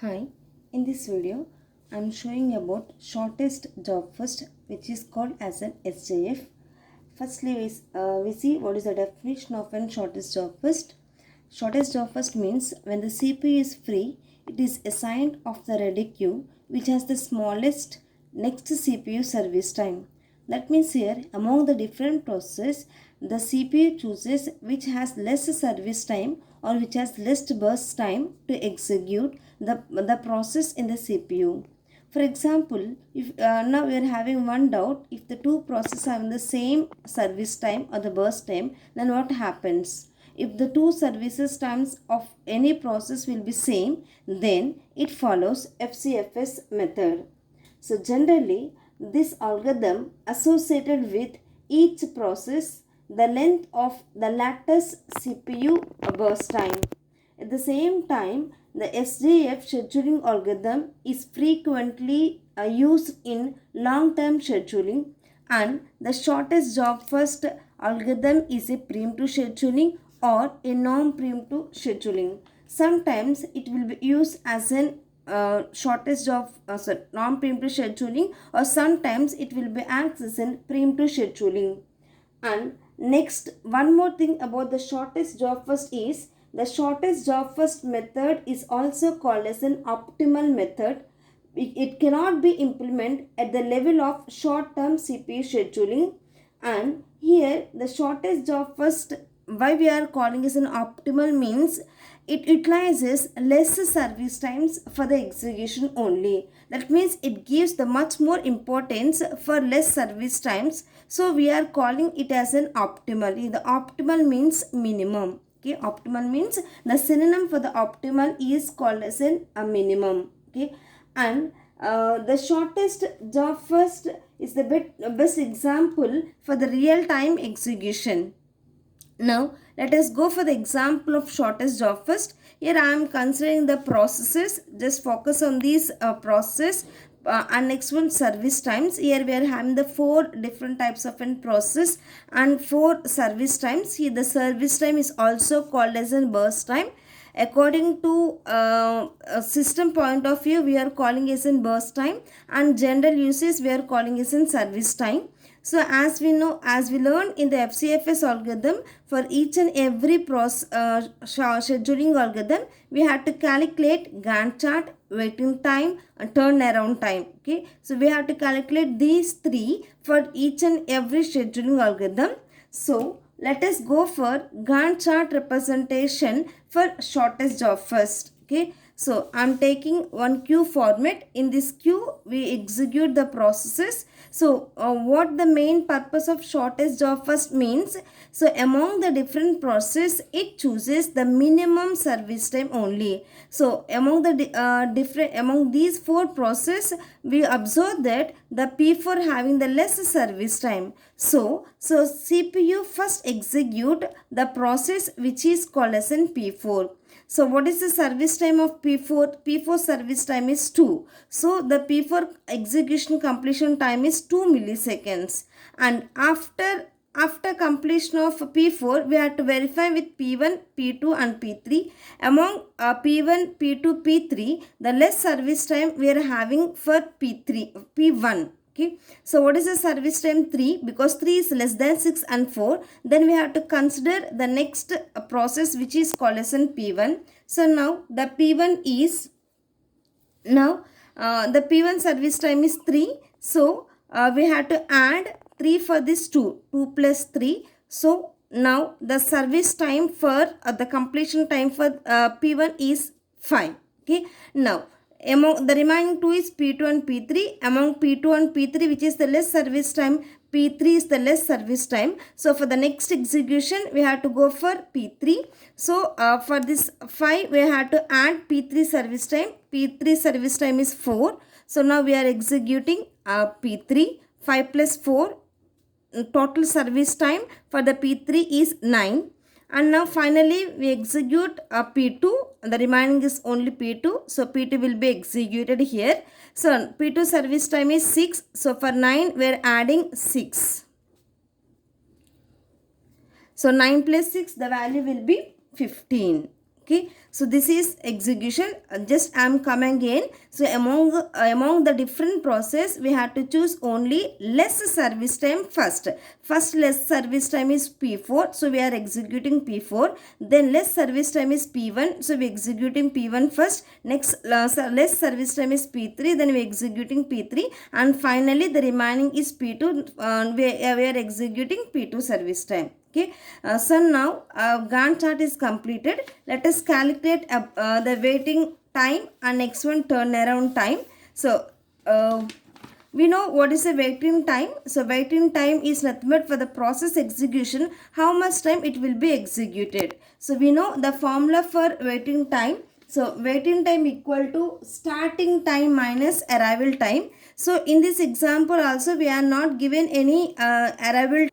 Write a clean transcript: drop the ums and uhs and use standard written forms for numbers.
Hi, in this video I am showing about shortest job first, which is called as an SJF. Firstly, we see what is the definition of an shortest job first. Shortest job first means when the CPU is free, it is assigned of the ready queue which has the smallest next CPU service time. That means here among the different processes, the CPU chooses which has less service time or which has less burst time to execute the process in the CPU. For example, if now we are having one doubt, if the two processes have the same service time or the burst time, then what happens? If the two services times of any process will be same, then it follows FCFS method. So generally, this algorithm associated with each process the length of the latest CPU burst time. At the same time, the SJF scheduling algorithm is frequently used in long-term scheduling, and the shortest job first algorithm is a preemptive scheduling or a non-preemptive scheduling. Sometimes it will be used as an shortest job non-preemptive scheduling, or sometimes it will be acts as an preemptive scheduling. And next, one more thing about the shortest job first is the shortest job first method is also called as an optimal method. It cannot be implemented at the level of short-term CPU scheduling. And here the shortest job first, why we are calling as an optimal means it utilizes less service times for the execution only. That means it gives the much more importance for less service times. So we are calling it as an optimal. The optimal means minimum. Okay, optimal means the synonym for the optimal is called as a minimum. Okay, and the shortest job first is the best example for the real-time execution. Now, let us go for the example of shortest job first. Here I am considering the processes. Just focus on these process. And next one, service times. Here we are having the 4 different types of an process and 4 service times. Here the service time is also called as a burst time. According to a system point of view, we are calling as in burst time, and general usage we are calling as in service time. So as we know, as we learned in the FCFS algorithm, for each and every scheduling algorithm, we had to calculate Gantt chart, waiting time, and turnaround time. Okay, so we have to calculate these 3 for each and every scheduling algorithm. So let us go for Gantt chart representation for shortest job first. Okay, so I am taking one queue format. In this queue, we execute the processes. So what the main purpose of shortest job first means? So among the different process, it chooses the minimum service time only. So among the among these 4 process, we observe that the P4 having the less service time. So CPU first execute the process which is called as in P4. So what is the service time of P4? P4 service time is 2. So the P4 execution completion time is 2 milliseconds. And after completion of P4, we have to verify with P1, P2 and P3. Among P1, P2, P3, the less service time we are having for P1. Okay, so what is the service time? 3, because 3 is less than 6 and 4. Then we have to consider the next process which is called as in P1. So now the P1 is, the P1 service time is 3. So we have to add 3 for this 2 plus 3. So now the service time for the completion time for P1 is 5. Okay, now among the remaining 2 is P2 and P3. Among P2 and P3, which is the less service time, P3 is the less service time. So for the next execution, we have to go for P3. So for this 5, we have to add P3 service time. P3 service time is 4. So now we are executing P3. 5 plus 4, total service time for the P3 is 9. And now finally we execute P2. The remaining is only P2. So P2 will be executed here. So P2 service time is 6. So for 9 we are adding 6. So 9 plus 6, the value will be 15. Okay, so this is execution. Just I am coming again. So among the different process, we have to choose only less service time first. First less service time is P4, so we are executing P4. Then less service time is P1, so we executing P1 first. Next less service time is P3, then we executing P3, and finally the remaining is P2. We are executing P2 service time. Okay, so now Gantt chart is completed. Let us calculate the waiting time and next one turnaround time. So we know what is the waiting time. So waiting time is nothing but for the process execution, how much time it will be executed. So we know the formula for waiting time. So waiting time equal to starting time minus arrival time. So in this example also we are not given any arrival